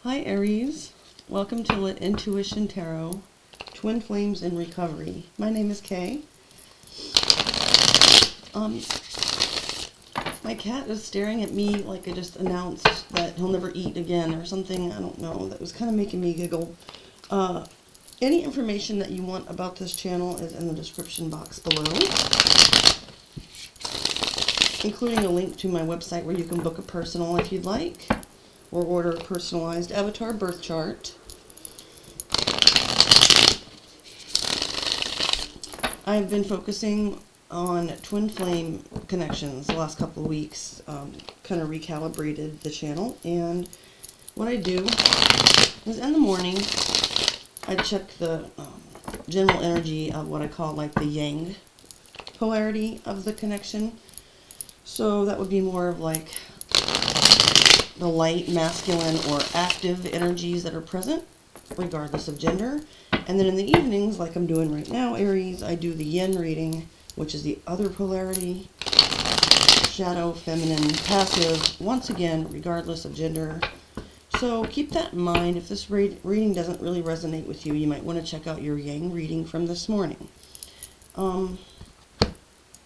Hi Aries, welcome to Lit Intuition Tarot, Twin Flames in Recovery. My name is Kay. My cat is staring at me like I just announced that he'll never eat again or something. I don't know. That was kind of making me giggle. Any information that you want about this channel is in the description box below, including a link to my website where you can book a personal if you'd like, or order a personalized avatar birth chart. I've been focusing on twin flame connections the last couple of weeks, kind of recalibrated the channel, and what I do is in the morning I check the general energy of what I call like the yang polarity of the connection. So that would be more of like the light, masculine, or active energies that are present, regardless of gender. And then in the evenings, like I'm doing right now, Aries, I do the yin reading, which is the other polarity, shadow, feminine, passive, once again, regardless of gender. So keep that in mind. If this reading doesn't really resonate with you, you might want to check out your yang reading from this morning.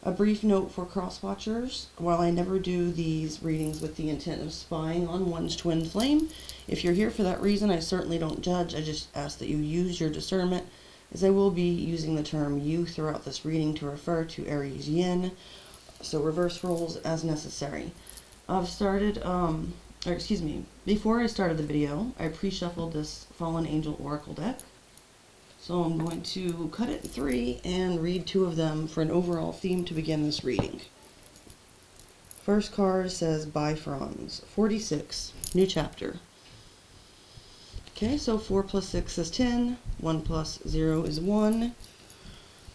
A brief note for cross-watchers: while I never do these readings with the intent of spying on one's twin flame, if you're here for that reason, I certainly don't judge. I just ask that you use your discernment, as I will be using the term you throughout this reading to refer to Aries yin, so reverse roles as necessary. I've started, before I started the video, I pre-shuffled this Fallen Angel Oracle deck. So I'm going to cut it in 3 and read 2 of them for an overall theme to begin this reading. First card says Bifrons, 46, new chapter. Okay, so 4 plus 6 is 10, 1 plus 0 is 1.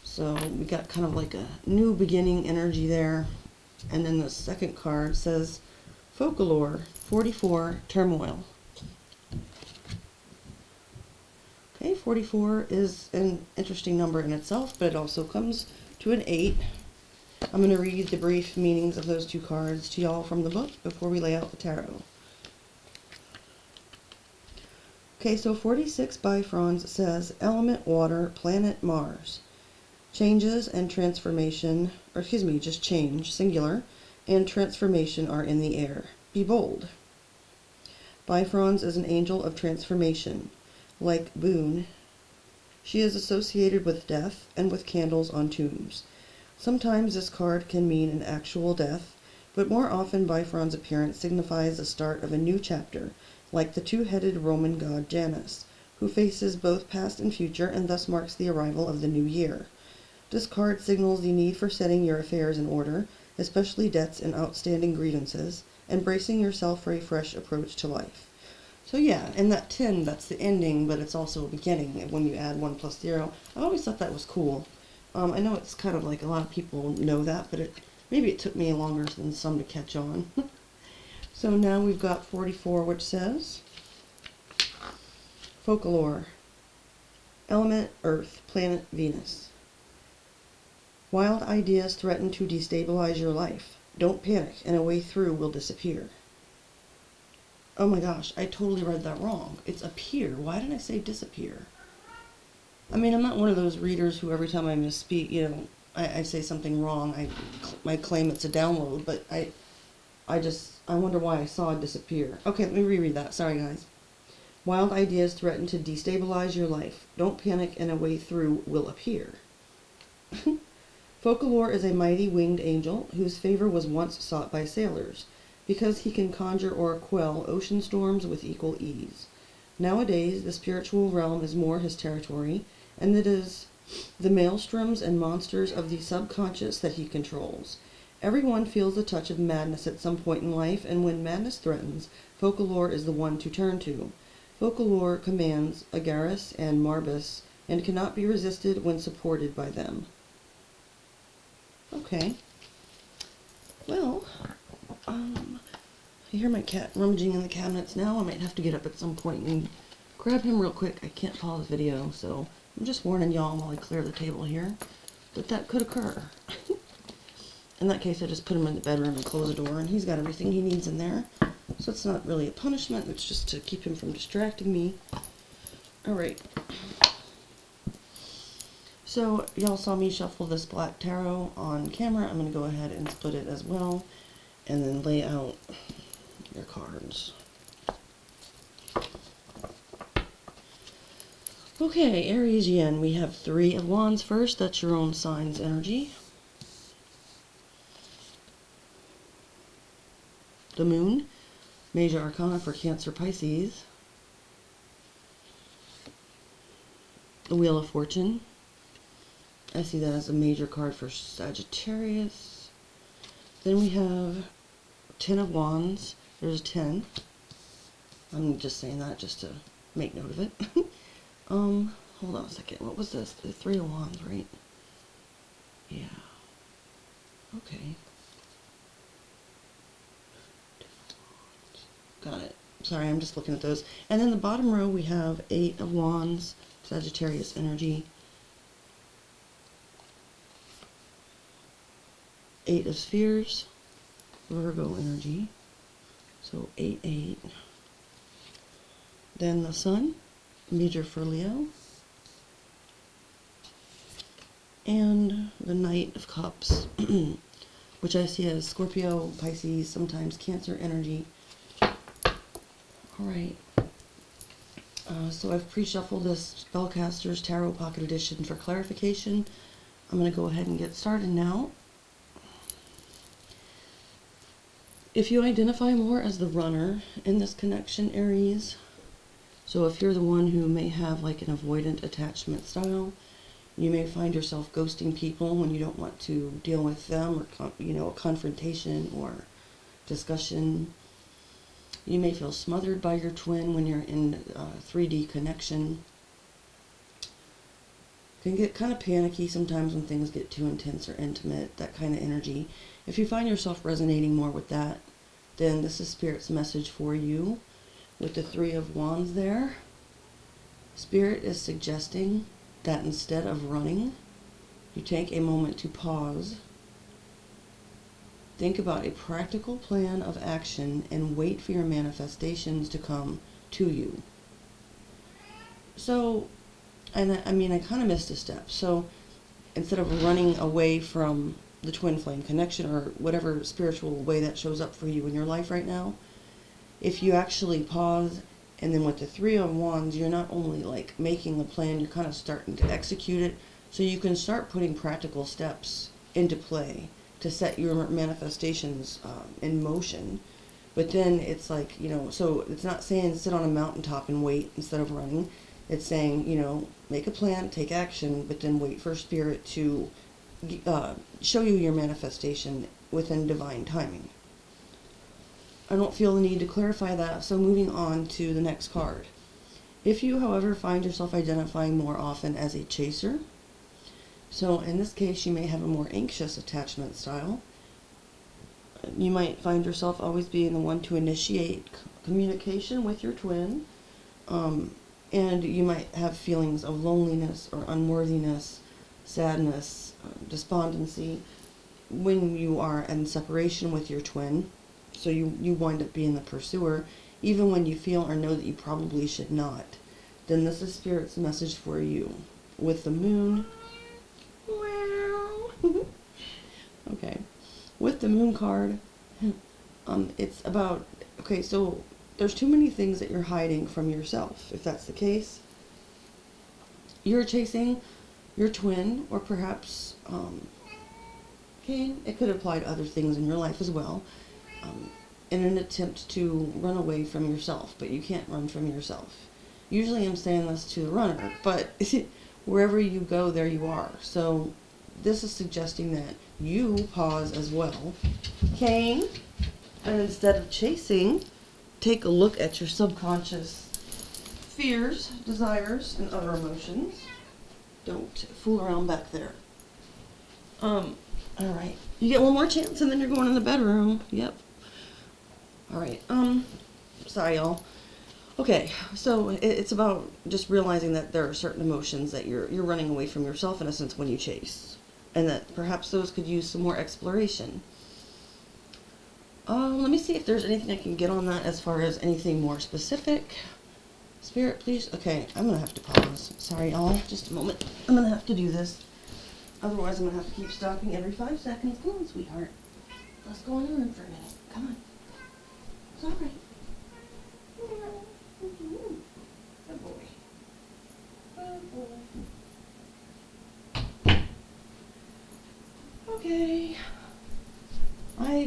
So we got kind of like a new beginning energy there. And then the second card says Folklore, 44, turmoil. Okay, 44 is an interesting number in itself, but it also comes to an 8. I'm going to read the brief meanings of those 2 cards to y'all from the book before we lay out the tarot. Okay, so 46 Bifrons says, element water, planet Mars. Changes and transformation, or just change, singular, and transformation are in the air. Be bold. Bifrons is an angel of transformation. Like Boone, she is associated with death and with candles on tombs. Sometimes this card can mean an actual death, but more often Bifron's appearance signifies the start of a new chapter, like the 2-headed Roman god Janus, who faces both past and future and thus marks the arrival of the new year. This card signals the need for setting your affairs in order, especially debts and outstanding grievances, and bracing yourself for a fresh approach to life. So yeah, in that 10, that's the ending, but it's also a beginning when you add 1 plus 0. I always thought that was cool. I know it's kind of like a lot of people know that, but maybe it took me longer than some to catch on. So now we've got 44, which says Folklore, element Earth, planet Venus. Wild ideas threaten to destabilize your life. Don't panic, and a way through will disappear. Oh my gosh, I totally read that wrong. It's appear. Why did I say disappear? I mean, I'm not one of those readers who every time I misspeak, I say something wrong, I claim it's a download, but I wonder why I saw disappear. Okay, let me reread that. Sorry, guys. Wild ideas threaten to destabilize your life. Don't panic, and a way through will appear. Folklore is a mighty winged angel whose favor was once sought by sailors, because he can conjure or quell ocean storms with equal ease. Nowadays, the spiritual realm is more his territory, and it is the maelstroms and monsters of the subconscious that he controls. Everyone feels a touch of madness at some point in life, and when madness threatens, Folklore is the one to turn to. Folklore commands Agaris and Marbus, and cannot be resisted when supported by them. Okay. Well, I hear my cat rummaging in the cabinets now. I might have to get up at some point and grab him real quick. I can't pause the video, so I'm just warning y'all while I clear the table here that could occur. In that case, I just put him in the bedroom and close the door, and he's got everything he needs in there. So it's not really a punishment, it's just to keep him from distracting me. Alright. So y'all saw me shuffle this black tarot on camera. I'm going to go ahead and split it as well, and then lay out your cards. Okay, Aries Yin, we have 3 of Wands first. That's your own sign's energy. The Moon, Major Arcana for Cancer, Pisces. The Wheel of Fortune. I see that as a major card for Sagittarius. Then we have 10 of Wands. There's a 10. I'm just saying that just to make note of it. Hold on a second. What was this? The 3 of Wands, right? Yeah. Okay. Got it. Sorry, I'm just looking at those. And then the bottom row, we have 8 of Wands, Sagittarius energy. 8 of Spheres, Virgo energy. So 8, 8. Then the Sun, major for Leo. And the Knight of Cups, which I see as Scorpio, Pisces, sometimes Cancer energy. Alright. So I've pre-shuffled this Spellcaster's Tarot Pocket Edition for clarification. I'm going to go ahead and get started now. If you identify more as the runner in this connection, Aries, so if you're the one who may have like an avoidant attachment style, you may find yourself ghosting people when you don't want to deal with them, or a confrontation or discussion. You may feel smothered by your twin when you're in 3D connection. Can get kind of panicky sometimes when things get too intense or intimate, that kind of energy. If you find yourself resonating more with that, then this is Spirit's message for you. With the 3 of Wands there, Spirit is suggesting that instead of running, you take a moment to pause, think about a practical plan of action, and wait for your manifestations to come to you. So, and I kind of missed a step. So instead of running away from the twin flame connection or whatever spiritual way that shows up for you in your life right now, if you actually pause, and then with the 3 of Wands, you're not only like making a plan, you're kind of starting to execute it, so you can start putting practical steps into play to set your manifestations in motion. But then it's like, so it's not saying sit on a mountaintop and wait instead of running. It's saying, make a plan, take action, but then wait for Spirit to show you your manifestation within divine timing. I don't feel the need to clarify that, so moving on to the next card. If you, however, find yourself identifying more often as a chaser, so in this case you may have a more anxious attachment style. You might find yourself always being the one to initiate communication with your twin, and you might have feelings of loneliness or unworthiness, sadness, despondency when you are in separation with your twin. So you wind up being the pursuer, even when you feel or know that you probably should not. Then this is Spirit's message for you. With the Moon, okay, with the Moon card, it's about, okay, so there's too many things that you're hiding from yourself. If that's the case, you're chasing your twin, or perhaps, okay, it could apply to other things in your life as well. In an attempt to run away from yourself, but you can't run from yourself. Usually I'm saying this to the runner, but wherever you go, there you are. So this is suggesting that you pause as well, okay? And instead of chasing, take a look at your subconscious fears, desires, and other emotions. Don't fool around back there. Alright. You get one more chance and then you're going in the bedroom. Yep. Alright, sorry y'all. Okay, so it's about just realizing that there are certain emotions that you're running away from yourself in a sense when you chase. And that perhaps those could use some more exploration. Let me see if there's anything I can get on that as far as anything more specific. Spirit, please. Okay, I'm going to have to pause. Sorry, y'all. Just a moment. I'm going to have to do this. Otherwise, I'm going to have to keep stopping every 5 seconds. Come on, sweetheart. Let's go in the room for a minute. Come on. It's all right. Good boy. Good boy. Okay.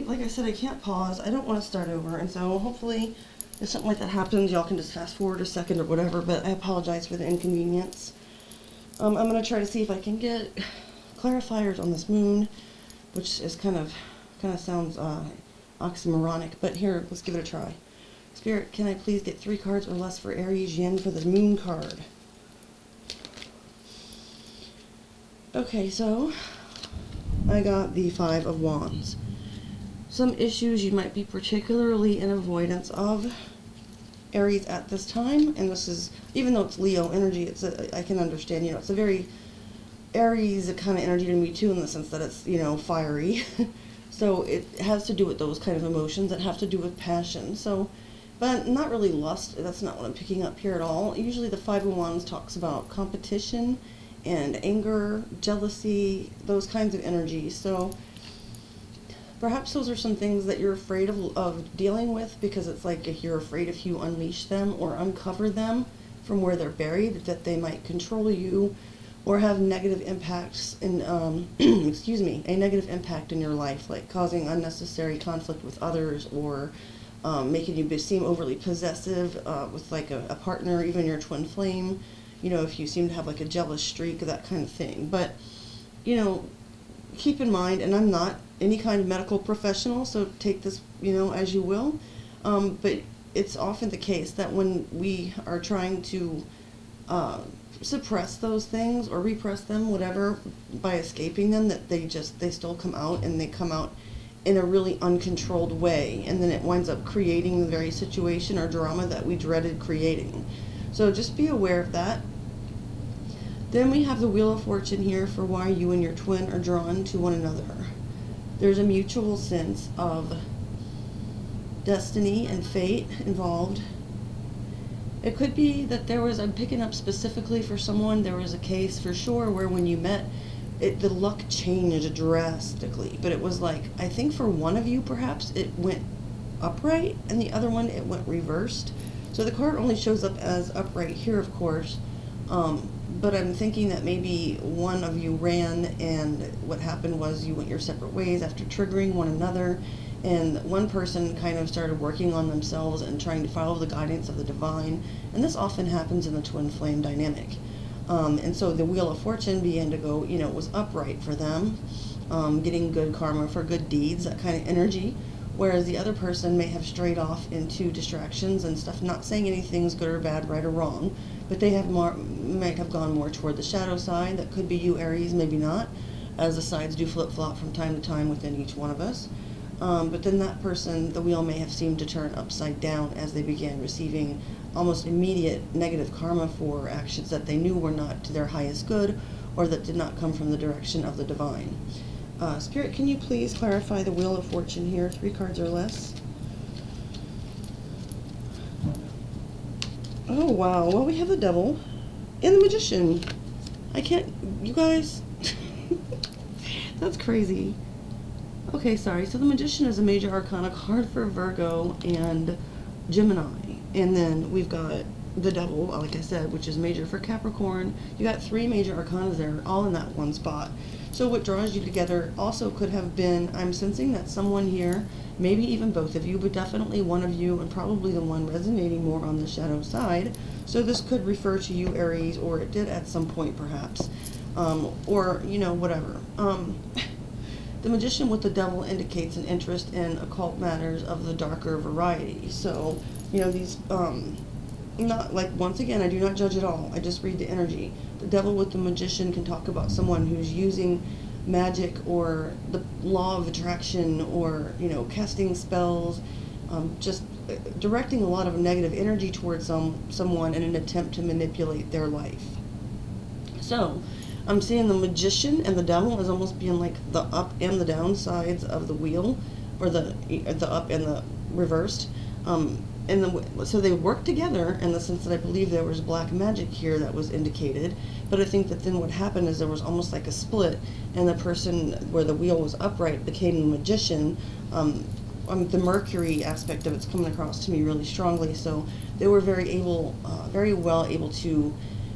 Like I said, I can't pause. I don't want to start over, and so hopefully if something like that happens, y'all can just fast forward a second or whatever, but I apologize for the inconvenience. I'm going to try to see if I can get clarifiers on this moon, which is kind of sounds oxymoronic, but here, let's give it a try. Spirit, can I please get 3 cards or less for Aries Yin for the moon card? Okay, so I got the 5 of Wands. Some issues you might be particularly in avoidance of, Aries, at this time, and this is, even though it's Leo energy, I can understand, it's a very Aries kind of energy to me too, in the sense that it's, fiery. So it has to do with those kind of emotions that have to do with passion. So, but not really lust. That's not what I'm picking up here at all. Usually the 5 of Wands talks about competition and anger, jealousy, those kinds of energies. So perhaps those are some things that you're afraid of dealing with, because it's like if you're afraid if you unleash them or uncover them from where they're buried, that they might control you or have negative impacts in, excuse me, a negative impact in your life, like causing unnecessary conflict with others, or making you seem overly possessive with like a partner, even your twin flame, if you seem to have like a jealous streak, that kind of thing. But, keep in mind, and I'm not any kind of medical professional, so take this, as you will, but it's often the case that when we are trying to suppress those things or repress them, whatever, by escaping them, that they still come out, and they come out in a really uncontrolled way, and then it winds up creating the very situation or drama that we dreaded creating. So just be aware of that. Then we have the Wheel of Fortune here for why you and your twin are drawn to one another. There's a mutual sense of destiny and fate involved. It could be that I'm picking up specifically for someone, there was a case for sure where when you met, the luck changed drastically. But it was like, I think for one of you perhaps it went upright, and the other one it went reversed. So the card only shows up as upright here, of course. But I'm thinking that maybe one of you ran, and what happened was you went your separate ways after triggering one another, and one person kind of started working on themselves and trying to follow the guidance of the divine, and this often happens in the twin flame dynamic. And so the Wheel of Fortune began to go, it was upright for them, getting good karma for good deeds, that kind of energy, whereas the other person may have strayed off into distractions and stuff, not saying anything's good or bad, right or wrong, but they might have gone more toward the shadow side. That could be you, Aries, maybe not, as the sides do flip-flop from time to time within each one of us. But then that person, the wheel may have seemed to turn upside down as they began receiving almost immediate negative karma for actions that they knew were not to their highest good, or that did not come from the direction of the divine. Spirit, can you please clarify the Wheel of Fortune here, 3 cards or less? Oh, wow. Well, we have the Devil and the Magician. I can't, you guys, that's crazy. Okay, sorry. So the Magician is a major arcana card for Virgo and Gemini. And then we've got the Devil, like I said, which is major for Capricorn. You got 3 major arcanas there, all in that one spot. So what draws you together also could have been, I'm sensing that someone here, maybe even both of you, but definitely one of you, and probably the one resonating more on the shadow side. So this could refer to you, Aries, or it did at some point perhaps, or, whatever. The Magician with the Devil indicates an interest in occult matters of the darker variety. So, these, not like, once again, I do not judge at all. I just read the energy. The Devil with the Magician can talk about someone who's using magic or the law of attraction, or, casting spells, just directing a lot of negative energy towards someone in an attempt to manipulate their life. So, I'm seeing the Magician and the Devil as almost being like the up and the down sides of the wheel. or the up and the reversed. So they worked together in the sense that I believe there was black magic here that was indicated, but I think that then what happened is there was almost like a split, and the person where the wheel was upright became the magician. The Mercury aspect of it's coming across to me really strongly, so they were very well able to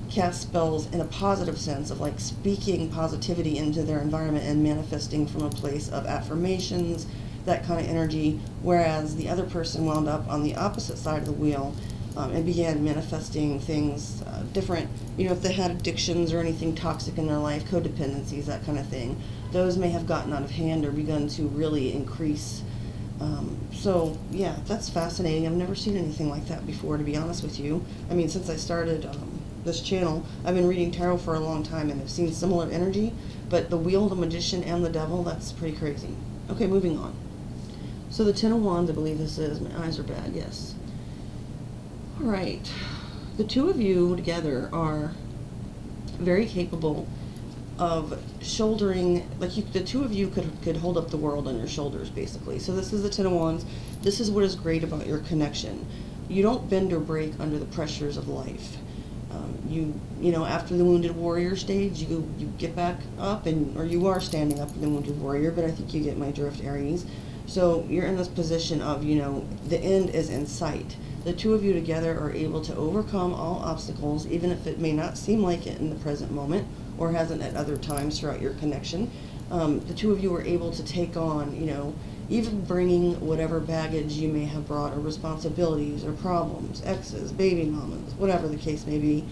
cast spells in a positive sense of like speaking positivity into their environment and manifesting from a place of affirmations, that kind of energy, whereas the other person wound up on the opposite side of the wheel, and began manifesting things different. If they had addictions or anything toxic in their life, codependencies, that kind of thing, those may have gotten out of hand or begun to really increase. So yeah, that's fascinating. I've never seen anything like that before, to be honest with you. I mean, since I started this channel, I've been reading tarot for a long time and I've seen similar energy, but the wheel, the magician, and the devil, that's pretty crazy. Okay, moving on. So the Ten of Wands, I believe this is. My eyes are bad, yes. All right. The two of you together are very capable of shouldering, like the two of you could hold up the world on your shoulders, basically. So this is the Ten of Wands. This is what is great about your connection. You don't bend or break under the pressures of life. After the Wounded Warrior stage, you get back up, or you are standing up in the Wounded Warrior, but I think you get my drift, Aries. So you're in this position of, the end is in sight. The two of you together are able to overcome all obstacles, even if it may not seem like it in the present moment, or hasn't at other times throughout your connection. The two of you are able to take on, even bringing whatever baggage you may have brought, or responsibilities, or problems, exes, baby mamas, whatever the case may be.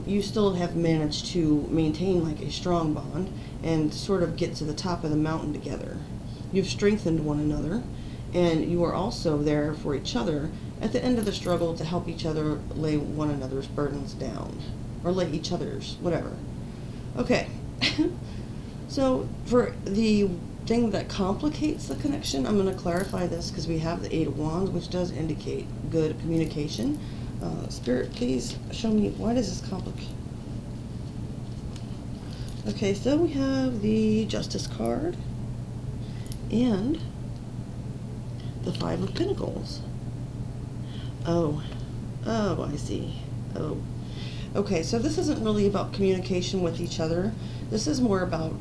You still have managed to maintain like a strong bond and sort of get to the top of the mountain together. You've strengthened one another, and you are also there for each other at the end of the struggle to help each other lay one another's burdens down, or lay each other's, whatever. Okay. So for the thing that complicates the connection, I'm going to clarify this because we have the Eight of Wands, which does indicate good communication. Spirit, please show me, why does this complicate? Okay, so we have the Justice card and the Five of Pentacles. Oh, I see. Oh. Okay, so this isn't really about communication with each other. This is more about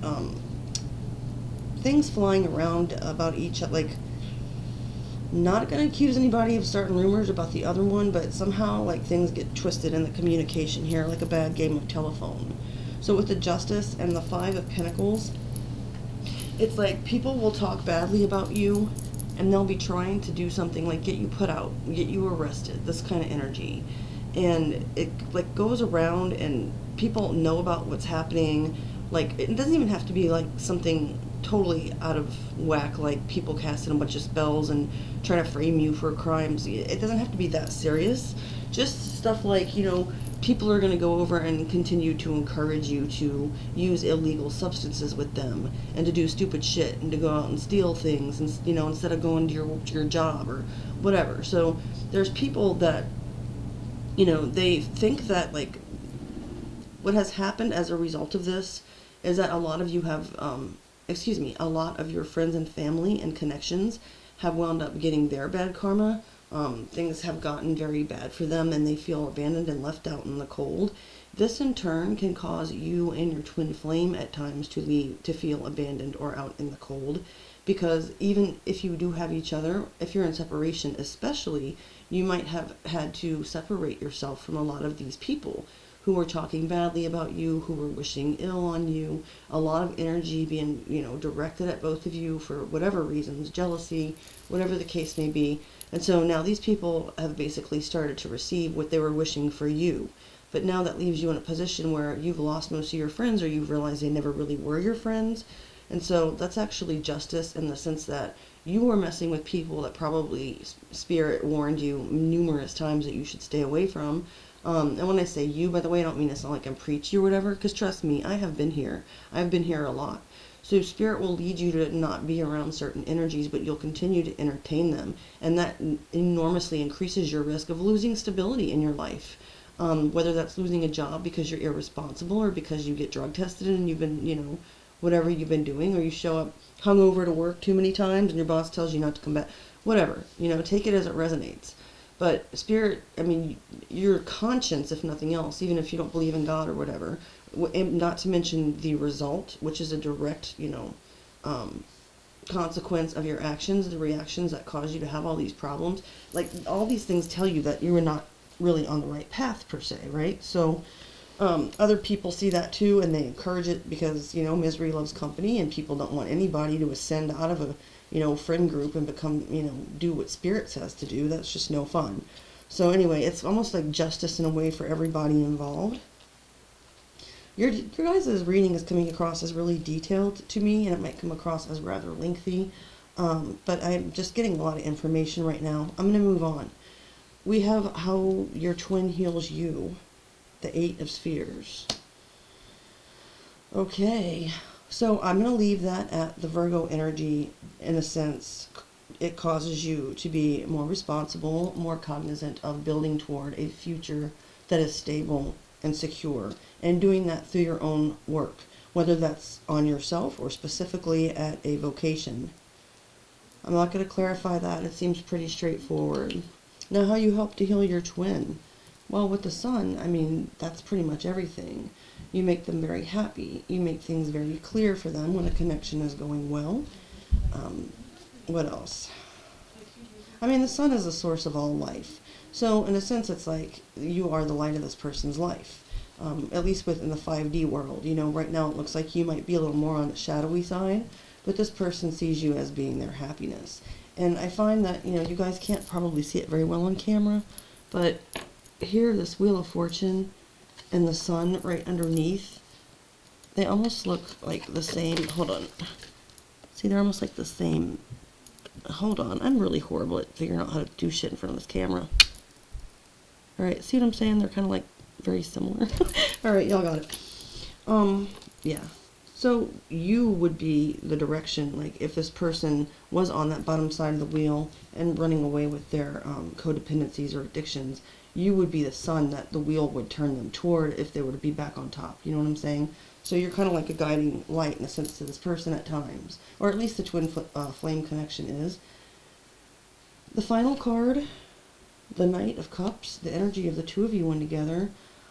things flying around about each other. Like, not going to accuse anybody of starting rumors about the other one, but somehow like things get twisted in the communication here, like a bad game of telephone. So with the Justice and the Five of Pentacles, it's like people will talk badly about you, and they'll be trying to do something like get you put out, get you arrested, this kind of energy. And it like goes around and people know about what's happening. Like, it doesn't even have to be like something totally out of whack, like people casting a bunch of spells and trying to frame you for crimes. It doesn't have to be that serious. Just stuff like, people are going to go over and continue to encourage you to use illegal substances with them, and to do stupid shit, and to go out and steal things, and instead of going to your job or whatever. So there's people that they think that like what has happened as a result of this is that a lot of you have a lot of your friends and family and connections have wound up getting their bad karma. Things have gotten very bad for them, and they feel abandoned and left out in the cold. This in turn can cause you and your twin flame at times to feel abandoned or out in the cold, because even if you do have each other, if you're in separation especially, you might have had to separate yourself from a lot of these people who were talking badly about you, who were wishing ill on you, a lot of energy being, directed at both of you for whatever reasons, jealousy, whatever the case may be. And so now these people have basically started to receive what they were wishing for you. But now that leaves you in a position where you've lost most of your friends, or you've realized they never really were your friends. And so that's actually justice, in the sense that you were messing with people that probably Spirit warned you numerous times that you should stay away from. And when I say you, by the way, I don't mean to sound like I'm preachy or whatever, because trust me, I have been here. I've been here a lot. So Spirit will lead you to not be around certain energies, but you'll continue to entertain them. And that enormously increases your risk of losing stability in your life. Whether that's losing a job because you're irresponsible, or because you get drug tested and you've been, whatever you've been doing, or you show up hungover to work too many times and your boss tells you not to come back. Whatever, take it as it resonates. But spirit, I mean, your conscience, if nothing else, even if you don't believe in God or whatever, not to mention the result, which is a direct, consequence of your actions, the reactions that cause you to have all these problems. Like, all these things tell you that you are not really on the right path, per se, right? So, other people see that too, and they encourage it because, misery loves company, and people don't want anybody to ascend out of a, friend group and become, do what spirit says to do. That's just no fun. So anyway, it's almost like justice in a way for everybody involved. Your guys' reading is coming across as really detailed to me, and it might come across as rather lengthy, but I'm just getting a lot of information right now. I'm going to move on. We have how your twin heals you, the 8 of Spheres. Okay, so I'm going to leave that at the Virgo energy. In a sense, it causes you to be more responsible, more cognizant of building toward a future that is stable and secure, and doing that through your own work, whether that's on yourself or specifically at a vocation. I'm not going to clarify that. It seems pretty straightforward. Now, how you help to heal your twin? Well, with the sun, I mean, that's pretty much everything. You make them very happy. You make things very clear for them when a connection is going well. What else? I mean, the sun is the source of all life. So, in a sense, it's like you are the light of this person's life. At least within the 5D world. Right now it looks like you might be a little more on the shadowy side, but this person sees you as being their happiness. And I find that, you guys can't probably see it very well on camera, but here, this Wheel of Fortune and the sun right underneath, they almost look like the same. Hold on. See, they're almost like the same. Hold on. I'm really horrible at figuring out how to do shit in front of this camera. Alright, see what I'm saying? They're kind of like very similar. Alright, y'all got it. Yeah. So you would be the direction, like if this person was on that bottom side of the wheel and running away with their codependencies or addictions, you would be the sun that the wheel would turn them toward if they were to be back on top. You know what I'm saying? So you're kind of like a guiding light in a sense to this person at times, or at least the twin flame connection is. The final card, the Knight of Cups, the energy of the two of you when together.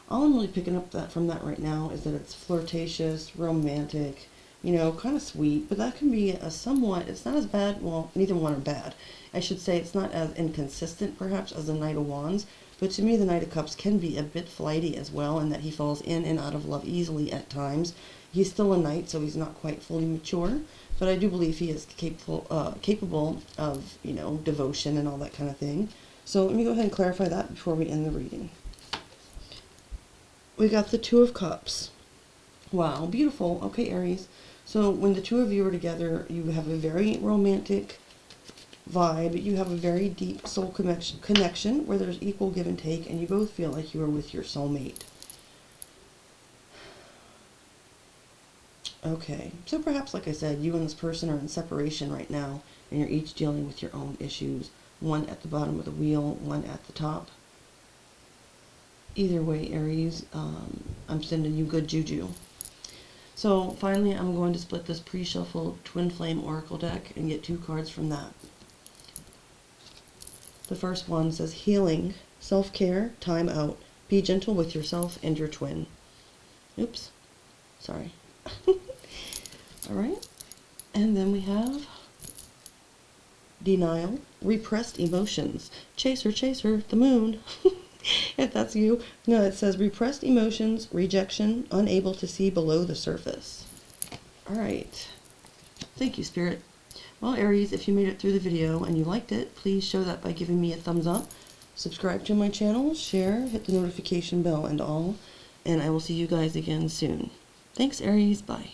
All I'm really picking up from that right now is that it's flirtatious, romantic, kind of sweet, but that can be a somewhat, it's not as bad, well, neither one are bad. I should say it's not as inconsistent, perhaps, as the Knight of Wands, but to me the Knight of Cups can be a bit flighty as well, in that he falls in and out of love easily at times. He's still a knight, so he's not quite fully mature, but I do believe he is capable of, devotion and all that kind of thing. So let me go ahead and clarify that before we end the reading. We got the Two of Cups. Wow, beautiful. Okay, Aries. So when the two of you are together, you have a very romantic vibe. You have a very deep soul connection where there's equal give and take, and you both feel like you are with your soulmate. Okay, so perhaps, like I said, you and this person are in separation right now, and you're each dealing with your own issues. One at the bottom of the wheel, one at the top. Either way, Aries, I'm sending you good juju. So finally, I'm going to split this pre-shuffled Twin Flame Oracle deck and get 2 cards from that. The first one says healing, self-care, time out. Be gentle with yourself and your twin. Oops. Sorry. Alright. And then we have denial, repressed emotions. Chaser, chaser, the moon. If that's you. No, it says repressed emotions, rejection, unable to see below the surface. Alright. Thank you, Spirit. Well, Aries, if you made it through the video and you liked it, please show that by giving me a thumbs up. Subscribe to my channel, share, hit the notification bell and all. And I will see you guys again soon. Thanks, Aries. Bye.